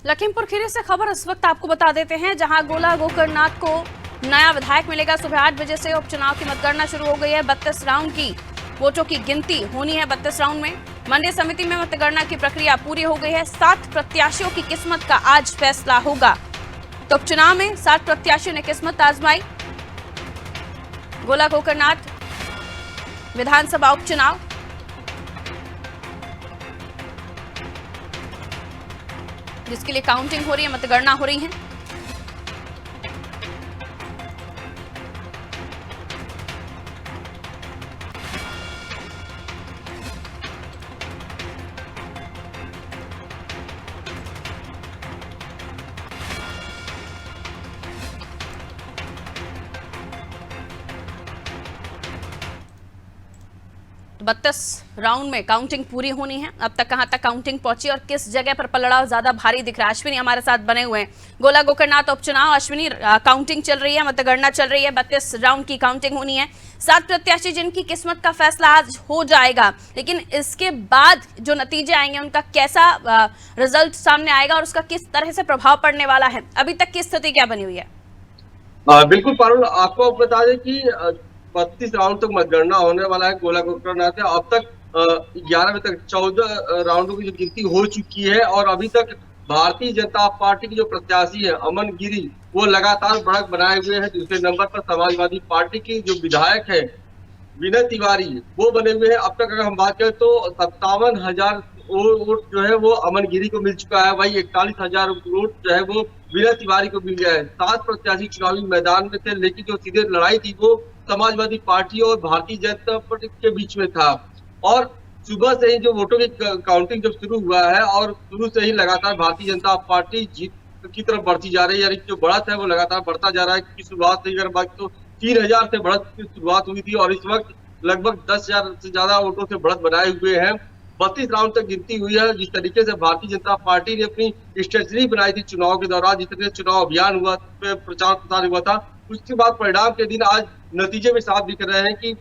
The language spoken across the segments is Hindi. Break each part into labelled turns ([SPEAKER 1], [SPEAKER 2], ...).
[SPEAKER 1] लखीमपुर खीरी से खबर इस वक्त आपको बता देते हैं, जहां गोला गोकर्णनाथ को नया विधायक मिलेगा। सुबह 8 बजे से उपचुनाव की मतगणना शुरू हो गई है। 32 राउंड की वोटों की गिनती होनी है। 32 राउंड में मंडी समिति में मतगणना की प्रक्रिया पूरी हो गई है। 7 प्रत्याशियों की किस्मत का आज फैसला होगा। तो उपचुनाव में 7 प्रत्याशियों ने किस्मत आजमाई। गोला गोकर्णनाथ विधानसभा उपचुनाव जिसके लिए काउंटिंग हो रही है, मतगणना हो रही है। तो 32 राउंड में काउंटिंग पूरी होनी है। अब तक कहां तक काउंटिंग पहुंची और किस जगह पर पलड़ा ज्यादा भारी दिख रहा है, अश्विनी हमारे साथ बने हुए हैं। गोला गोकर्णनाथ उपचुनाव, अश्विनी काउंटिंग चल रही है, मतगणना चल रही है, 32 राउंड की काउंटिंग होनी है। 7 प्रत्याशी जिनकी किस्मत का फैसला आज हो जाएगा, लेकिन इसके बाद जो नतीजे आएंगे उनका कैसा रिजल्ट सामने आएगा और उसका किस तरह से प्रभाव पड़ने वाला है, अभी तक की स्थिति क्या बनी हुई है?
[SPEAKER 2] बिल्कुल पारुल, आपको बता दें कि 32 राउंड तक मतगणना होने वाला है गोला गोकर्णनाथ में। अब तक 11 बजे तक 14 राउंडों की जो गिनती हो चुकी है और अभी तक भारतीय जनता पार्टी की जो प्रत्याशी है अमन गिरी, वो लगातार बढ़त बनाए हुए हैं। दूसरे नंबर पर समाजवादी पार्टी की जो विधायक है विनय तिवारी, वो बने हुए हैं। अब तक अगर हम बात करें तो 57,000 वोट जो है वो अमन गिरी को मिल चुका है। वही 41,000 वोट जो है वो विनय तिवारी को मिल गया है। 7 प्रत्याशी चुनावी मैदान में थे, लेकिन जो सीधे लड़ाई थी वो समाजवादी पार्टी और भारतीय जनता पार्टी के बीच में था। और सुबह से ही जो वोटों की काउंटिंग जब शुरू हुआ है और शुरू से ही लगातार भारतीय जनता पार्टी जीत की तरफ बढ़ती जा रही है, यानी जो बढ़त है वो लगातार बढ़ता जा रहा है। क्योंकि शुरुआत से अगर बात तो 3,000 से बढ़त की शुरुआत हुई थी और इस वक्त लगभग 10,000 से ज्यादा वोटों से बढ़त बनाए हुए हैं। 32 राउंड तक गिनती हुई है। जिस तरीके से भारतीय जनता पार्टी ने अपनी स्ट्रेटजी बनाई थी चुनाव के दौरान, जिस तरीके से चुनाव अभियान हुआ, प्रचार प्रसार हुआ था, उसके बाद परिणाम के दिन आज नतीजे में साफ दिख रहे हैं कि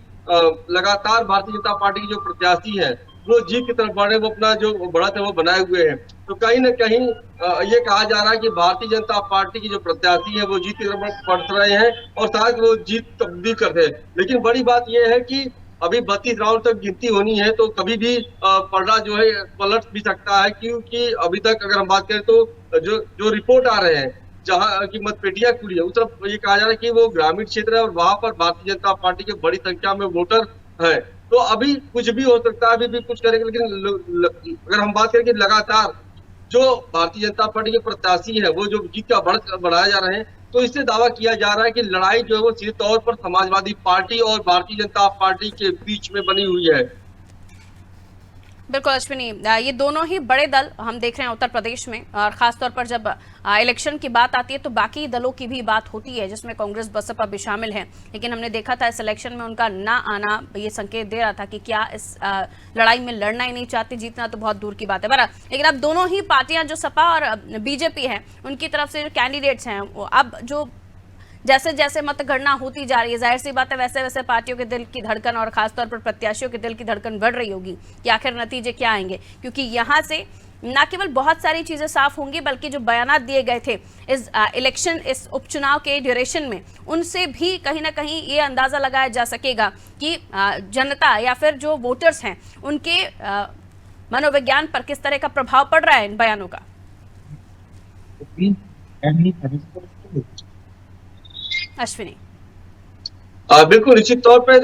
[SPEAKER 2] लगातार भारतीय जनता पार्टी के जो प्रत्याशी हैं वो जीत की तरफ बढ़ रहे हैं। वो अपना जो बढ़त है वो बनाए हुए हैं। तो कहीं ना कहीं ये कहा जा रहा है कि भारतीय जनता पार्टी की जो प्रत्याशी है वो जीत की तरफ बढ़ रहे हैं और शायद वो जीत तब्दील करते हैं। लेकिन बड़ी बात यह है कि अभी 32 राउंड तक गिनती होनी है, तो कभी भी पलड़ा जो है पलट भी सकता है। क्योंकि अभी तक अगर हम बात करें तो जो रिपोर्ट आ रहे हैं जहां की मतपेटियां खुली है, उस तरफ ये कहा जा रहा है कि वो ग्रामीण क्षेत्र है और वहां पर भारतीय जनता पार्टी के बड़ी संख्या में वोटर है। तो अभी कुछ भी हो सकता है, अभी भी कुछ करेंगे। लेकिन अगर हम बात करें कि लगातार जो भारतीय जनता पार्टी के प्रत्याशी है वो जो जीत का बढ़त बढ़ाए जा रहे हैं, तो इससे दावा किया जा रहा है कि लड़ाई जो है वो सीधे तौर पर समाजवादी पार्टी और भारतीय जनता पार्टी के बीच में बनी हुई है।
[SPEAKER 1] बिल्कुल अश्विनी, ये दोनों ही बड़े दल हम देख रहे हैं उत्तर प्रदेश में, और खासतौर पर जब इलेक्शन की बात आती है तो बाकी दलों की भी बात होती है, जिसमें कांग्रेस बसपा भी शामिल है। लेकिन हमने देखा था इस इलेक्शन में उनका ना आना ये संकेत दे रहा था कि क्या इस लड़ाई में लड़ना ही नहीं चाहती, जीतना तो बहुत दूर की बात है। बहरहाल, लेकिन अब दोनों ही पार्टियां, जो सपा और बीजेपी है, उनकी तरफ से जो कैंडिडेट्स हैं, अब जो जैसे जैसे मतगणना होती जा रही है, जाहिर सी बात है वैसे वैसे पार्टियों के दिल की धड़कन और खासतौर पर प्रत्याशियों के दिल की धड़कन बढ़ रही होगी कि आखिर नतीजे क्या आएंगे। क्योंकि यहाँ से न केवल बहुत सारी चीजें साफ होंगी, बल्कि जो बयानात दिए गए थे इस इलेक्शन, इस उपचुनाव के ड्यूरेशन में, उनसे भी कहीं ना कहीं ये अंदाजा लगाया जा सकेगा कि जनता या फिर जो वोटर्स हैं उनके मनोविज्ञान पर किस तरह का प्रभाव पड़ रहा है इन बयानों का। अश्विनी,
[SPEAKER 2] बिल्कुल निश्चित तौर पर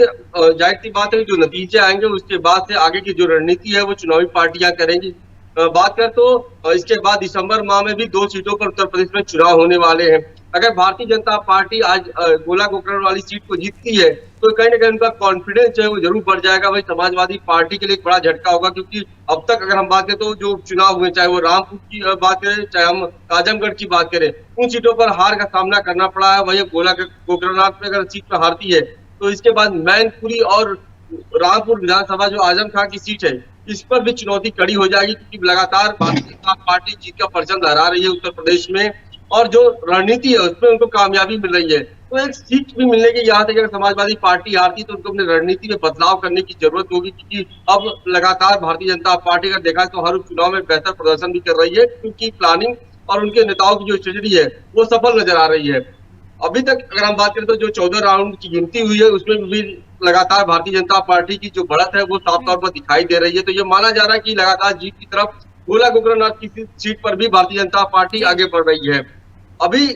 [SPEAKER 2] जाहिर सी बात है, जो नतीजे आएंगे उसके बाद से आगे की जो रणनीति है वो चुनावी पार्टियां करेंगी। बात करें तो इसके बाद दिसंबर माह में भी 2 सीटों पर उत्तर प्रदेश में चुनाव होने वाले हैं। अगर भारतीय जनता पार्टी आज गोला गोकर्ण वाली सीट को जीतती है तो कहीं ना कहीं उनका कॉन्फिडेंस जो है वो जरूर बढ़ जाएगा। वही समाजवादी पार्टी के लिए एक बड़ा झटका होगा, क्योंकि अब तक अगर हम बात करें तो जो चुनाव हुए, चाहे वो रामपुर की बात करें, चाहे हम आजमगढ़ की बात करें, उन सीटों पर हार का सामना करना पड़ा है। वही गोला गोकर्णनाथ में अगर सीट पर हारती है तो इसके बाद मैनपुरी और रामपुर विधानसभा जो आजम खां की सीट है, इस पर भी चुनौती कड़ी हो जाएगी। क्योंकि लगातार भारतीय जनता पार्टी जीत का परचम लहरा रही है उत्तर प्रदेश में और जो रणनीति है उसमें उनको कामयाबी मिल रही है। तो एक सीट भी मिलने के यहाँ तक अगर समाजवादी पार्टी हारती तो उनको अपनी रणनीति में बदलाव करने की जरूरत होगी। क्योंकि अब लगातार भारतीय जनता पार्टी का देखा तो हर चुनाव में बेहतर प्रदर्शन भी कर रही है, क्योंकि प्लानिंग और उनके नेताओं की जो स्ट्रेटजी है वो सफल नजर आ रही है। अभी तक अगर हम बात करें तो जो 14 राउंड की गिनती हुई है उसमें भी लगातार भारतीय जनता पार्टी की जो बढ़त है वो साफ तौर पर दिखाई दे रही है। तो ये माना जा रहा है कि लगातार जीत की तरफ गोला गोकर्णनाथ की सीट पर भी भारतीय जनता पार्टी
[SPEAKER 1] जी
[SPEAKER 2] आगे बढ़ रही है। अभी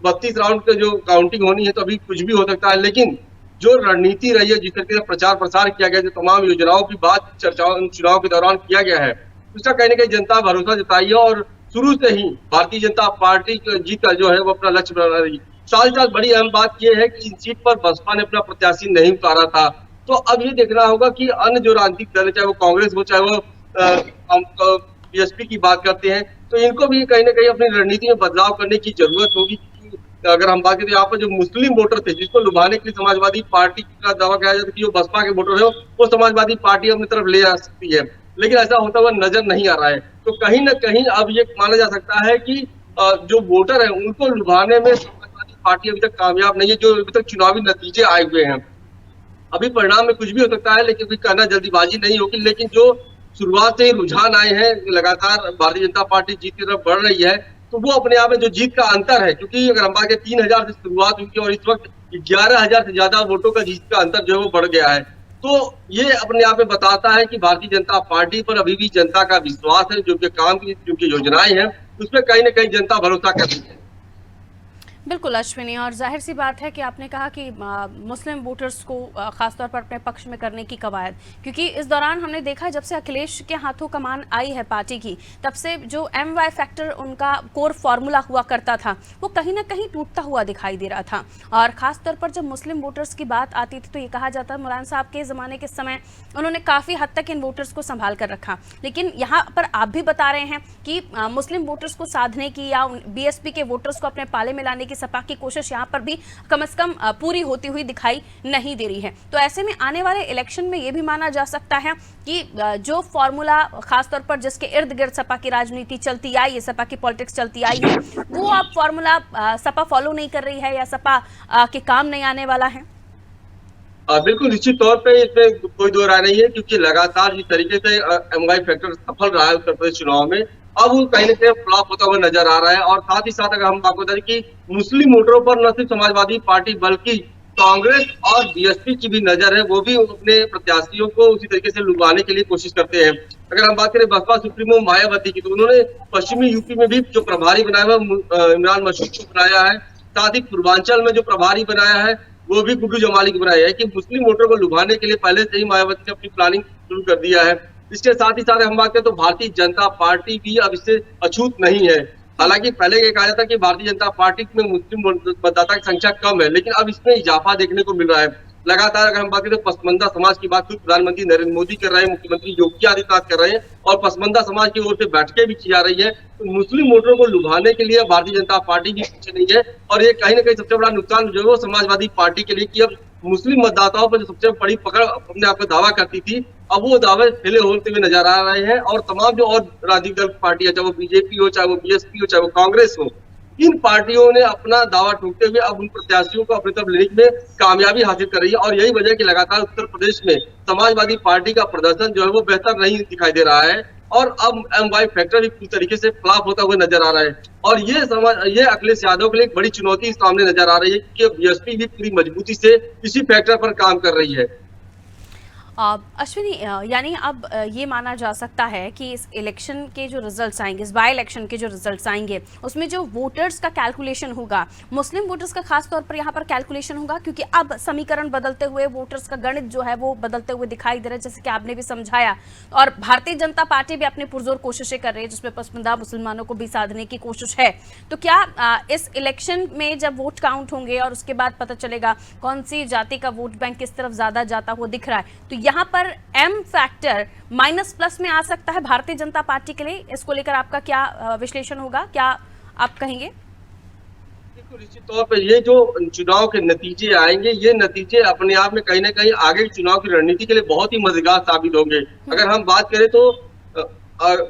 [SPEAKER 2] 32 राउंड के जो काउंटिंग होनी है तो अभी कुछ भी हो सकता है, लेकिन जो रणनीति रही है, जिस तरीके से प्रचार प्रसार किया गया, जो तमाम योजनाओं की बात चर्चाओं चुनाव के दौरान किया गया है, उसका कहीं ना कहीं जनता भरोसा जताई है और शुरू से ही भारतीय जनता पार्टी जीत का जो है वो अपना लक्ष्य बना रही है। साथ ही साथ बड़ी अहम बात यह है कि इस सीट पर बसपा ने अपना प्रत्याशी नहीं उतारा था। तो अब ये देखना होगा कि अन्य जो राजनीतिक दल है, चाहे वो कांग्रेस हो, चाहे वो हम बीएसपी की बात करते हैं, तो इनको भी कहीं ना कहीं अपनी रणनीति में बदलाव करने की जरूरत होगी। अगर हम बात करें यहाँ पर जो मुस्लिम वोटर थे जिसको लुभाने के लिए समाजवादी पार्टी का दावा किया जाता है कि जो बसपा के वोटर है वो समाजवादी पार्टी अपनी तरफ ले आ सकती है, लेकिन ऐसा होता हुआ नजर नहीं आ रहा है। तो कहीं ना कहीं अब ये माना जा सकता है कि जो वोटर है उनको लुभाने में समाजवादी पार्टी अभी तक कामयाब नहीं है। जो अभी तक चुनावी नतीजे आए हुए हैं, अभी परिणाम में कुछ भी हो सकता है, लेकिन कहना जल्दीबाजी नहीं होगी। लेकिन जो शुरुआत से ही रुझान आए हैं, लगातार भारतीय जनता पार्टी जीत की तरफ बढ़ रही है, तो वो अपने आप में जो जीत का अंतर है, क्योंकि अगर हम बात करें 3000 से शुरुआत हुई थी और इस वक्त 11,000 से ज्यादा वोटों का जीत का अंतर जो है वो बढ़ गया है। तो ये अपने आप में बताता है कि भारतीय जनता पार्टी पर अभी भी जनता का विश्वास है। जो कि काम की जो कि योजनाएं हैं उसमें कहीं ना कहीं जनता भरोसा कर रही है।
[SPEAKER 1] बिल्कुल अश्विनी, और जाहिर सी बात है कि आपने कहा कि मुस्लिम वोटर्स को खासतौर पर अपने पक्ष में करने की कवायद, क्योंकि इस दौरान हमने देखा जब से अखिलेश के हाथों कमान आई है पार्टी की, तब से जो MY फैक्टर उनका कोर फार्मूला हुआ करता था वो कहीं ना कहीं टूटता हुआ दिखाई दे रहा था। और ख़ासतौर पर जब मुस्लिम वोटर्स की बात आती थी तो ये कहा जाता मुलायम साहब के ज़माने के समय उन्होंने काफ़ी हद तक इन वोटर्स को संभाल कर रखा, लेकिन यहाँ पर आप भी बता रहे हैं कि मुस्लिम वोटर्स को साधने की या BSP के वोटर्स को अपने पाले में लाने की सपा की कोशिश यहाँ पर भी कम से कम पूरी होती हुई दिखाई नहीं दे रही है। तो ऐसे में आने वाले इलेक्शन में ये भी माना जा सकता है कि जो फॉर्मूला खासतौर पर जिसके इर्द गिर्द सपा की राजनीति चलती आई है, सपा की पॉलिटिक्स चलती आई है, वो अब फॉर्मूला सपा फॉलो नहीं कर रही है या सपा के काम नहीं आने वाला है।
[SPEAKER 2] बिल्कुल निश्चित तौर पे इसमें कोई दो राय नहीं है, क्योंकि लगातार जिस तरीके से MY फैक्टर सफल रहा है उत्तर प्रदेश चुनाव में, अब वो कहीं ना कहीं फ्लॉप होता हुआ नजर आ रहा है। और साथ ही साथ अगर हम बात करें कि मुस्लिम वोटरों पर न सिर्फ समाजवादी पार्टी बल्कि कांग्रेस और BSP की भी नजर है, वो भी अपने प्रत्याशियों को उसी तरीके से लुभाने के लिए कोशिश करते हैं। अगर हम बात करें बसपा सुप्रीमो मायावती की, तो उन्होंने पश्चिमी यूपी में भी जो प्रभारी बनाया हुआ इमरान मसूद को बनाया है, साथ ही पूर्वांचल में जो प्रभारी बनाया है वो भी गुड्डू जमाली को बनाया है, कि मुस्लिम वोटर को लुभाने के लिए पहले से ही मायावती ने अपनी प्लानिंग शुरू कर दिया है। इसके साथ ही साथ हम बात करें तो भारतीय जनता पार्टी भी अब इससे अछूत नहीं है। हालांकि पहले ये कहा जाता कि भारतीय जनता पार्टी में मुस्लिम मतदाता की संख्या कम है, लेकिन अब इसमें इजाफा देखने को मिल रहा है। लगातार अगर हम बात करें तो पसमंदा समाज की बात खुद प्रधानमंत्री नरेंद्र मोदी कर रहे हैं, मुख्यमंत्री योगी आदित्यनाथ कर रहे हैं, और पसमंदा समाज की ओर से बैठकें भी की जा रही है। तो मुस्लिम वोटरों को लुभाने के लिए भारतीय जनता पार्टी भी पीछे नहीं है। और ये कहीं ना कहीं सबसे बड़ा नुकसान जो है वो समाजवादी पार्टी के लिए, कि अब मुस्लिम मतदाताओं पर जो सबसे बड़ी पकड़ अपने आप को दावा करती थी, अब वो दावे फेले होते हुए नजर आ रहे हैं। और तमाम जो और राजनीतिक दल पार्टी है, चाहे वो BJP हो, चाहे वो BSP हो, चाहे वो कांग्रेस हो, इन पार्टियों ने अपना दावा ठोकते हुए अब उन प्रत्याशियों को अपनी तरफ लेने में कामयाबी हासिल कर रही है। और यही वजह है कि लगातार उत्तर प्रदेश में समाजवादी पार्टी का प्रदर्शन जो है वो बेहतर नहीं दिखाई दे रहा है, और अब MY फैक्टर भी पूरी तरीके से फ्लॉप होता हुआ नजर आ रहा है। और ये अखिलेश यादव के लिए एक बड़ी चुनौती सामने नजर आ रही है कि BSP भी पूरी मजबूती से इसी फैक्टर पर काम कर रही है।
[SPEAKER 1] अश्विनी, यानी अब ये माना जा सकता है कि इस इलेक्शन के जो रिजल्ट्स आएंगे, इस बाय इलेक्शन के जो रिजल्ट्स आएंगे, उसमें जो वोटर्स का कैलकुलेशन होगा, मुस्लिम वोटर्स का खास तौर पर यहाँ पर कैलकुलेशन होगा, क्योंकि अब समीकरण बदलते हुए वोटर्स का गणित जो है वो बदलते हुए दिखाई दे रहा है, जैसे कि आपने भी समझाया। और भारतीय जनता पार्टी भी अपनी पुरजोर कोशिशें कर रही है, जिसमें पसमंदा मुसलमानों को भी साधने की कोशिश है। तो क्या इस इलेक्शन में जब वोट काउंट होंगे और उसके बाद पता चलेगा कौन सी जाति का वोट बैंक किस तरफ ज्यादा जाता हुआ दिख रहा है, तो यहाँ पर M फैक्टर माइनस प्लस में आ सकता है भारतीय जनता पार्टी के लिए? इसको लेकर आपका क्या विश्लेषण होगा, क्या आप कहेंगे?
[SPEAKER 2] निश्चित तौर पर ये जो चुनाव के नतीजे आएंगे, ये नतीजे अपने आप में कहीं ना कहीं आगे चुनाव की रणनीति के लिए बहुत ही मददगार साबित होंगे। अगर हम बात करें तो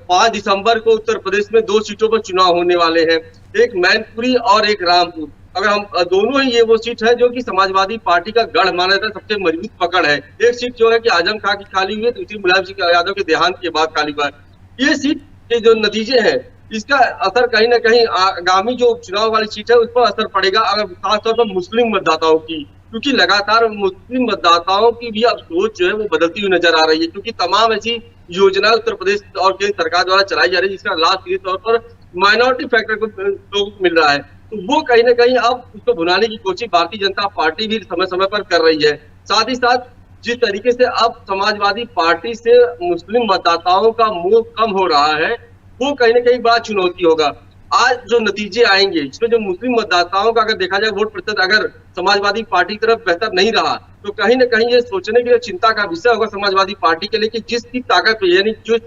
[SPEAKER 2] 5 दिसंबर को उत्तर प्रदेश में 2 सीटों पर चुनाव होने वाले हैं, एक मैनपुरी और एक रामपुर। अगर हम दोनों ही ये वो सीट है जो कि समाजवादी पार्टी का गढ़ माना जाता है, सबसे मजबूत पकड़ है। एक सीट जो है कि आजम खां की खाली हुई है, दूसरी मुलायम सिंह यादव के देहांत के बाद खाली हुआ है। ये सीट के जो नतीजे हैं इसका असर कहीं ना कहीं आगामी जो चुनाव वाली सीट है उस पर असर पड़ेगा, अगर खासतौर पर मुस्लिम मतदाताओं की, क्योंकि लगातार मुस्लिम मतदाताओं की भी अब सोच जो है वो बदलती हुई नजर आ रही है, क्योंकि तमाम ऐसी योजनाएं उत्तर प्रदेश और केंद्र सरकार द्वारा चलाई जा रही है जिसका लाभ सीधे तौर पर माइनॉरिटी फैक्टर को लोगों को मिल रहा है। तो वो कहीं ना कहीं अब उसको भुनाने की कोशिश भारतीय जनता पार्टी भी समय समय पर कर रही है। साथ ही साथ जिस तरीके से अब समाजवादी पार्टी से मुस्लिम मतदाताओं का मोह कम हो रहा है, वो कहीं ना कहीं बड़ा चुनौती होगा। आज जो नतीजे आएंगे इसमें जो मुस्लिम मतदाताओं का अगर देखा जाए वोट प्रतिशत अगर समाजवादी पार्टी की तरफ बेहतर नहीं रहा, तो कहीं ना कहीं ये सोचने के लिए चिंता का विषय होगा समाजवादी पार्टी के लिए कि जिसकी ताकत पे यानी जो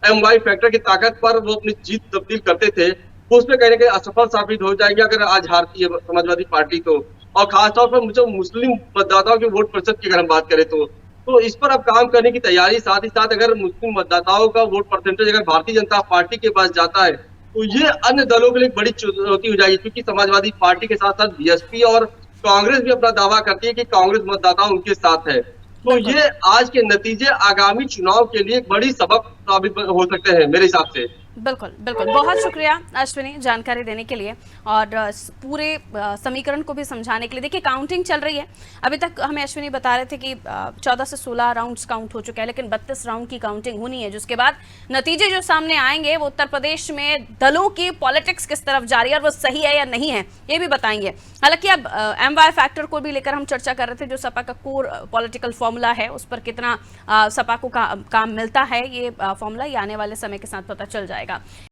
[SPEAKER 2] MY फैक्टर की ताकत पर वो अपनी जीत तब्दील करते थे, वो उसमें कहीं ना कहीं असफल साबित हो जाएगी अगर आज हारती है समाजवादी पार्टी तो। और खासतौर पर जो मुस्लिम मतदाताओं के वोट प्रतिशत की अगर हम बात करें तो इस पर अब काम करने की तैयारी, साथ ही साथ अगर मुस्लिम मतदाताओं का वोट परसेंटेज अगर भारतीय जनता पार्टी के पास जाता है तो ये अन्य दलों के लिए बड़ी चुनौती हो जाएगी, क्योंकि समाजवादी पार्टी के साथ साथ BSP और कांग्रेस भी अपना दावा करती है कि कांग्रेस मतदाता उनके साथ है। तो ये आज के नतीजे आगामी चुनाव के लिए एक बड़ी सबक साबित हो सकते हैं मेरे हिसाब से।
[SPEAKER 1] बिल्कुल बिल्कुल, बहुत शुक्रिया अश्विनी जानकारी देने के लिए और पूरे समीकरण को भी समझाने के लिए। देखिए काउंटिंग चल रही है, अभी तक हमें अश्विनी बता रहे थे कि 14 से 16 राउंड्स काउंट हो चुके हैं, लेकिन 32 राउंड की काउंटिंग होनी है, जिसके बाद नतीजे जो सामने आएंगे वो उत्तर प्रदेश में दलों की पॉलिटिक्स किस तरफ जा रही है और वो सही है या नहीं है ये भी बताएंगे। हालांकि अब MY फैक्टर को भी लेकर हम चर्चा कर रहे थे, जो सपा का कोर पॉलिटिकल फॉर्मूला है उस पर कितना सपा को काम मिलता है, ये फॉर्मूला ये आने वाले समय के साथ पता चल जाएगा।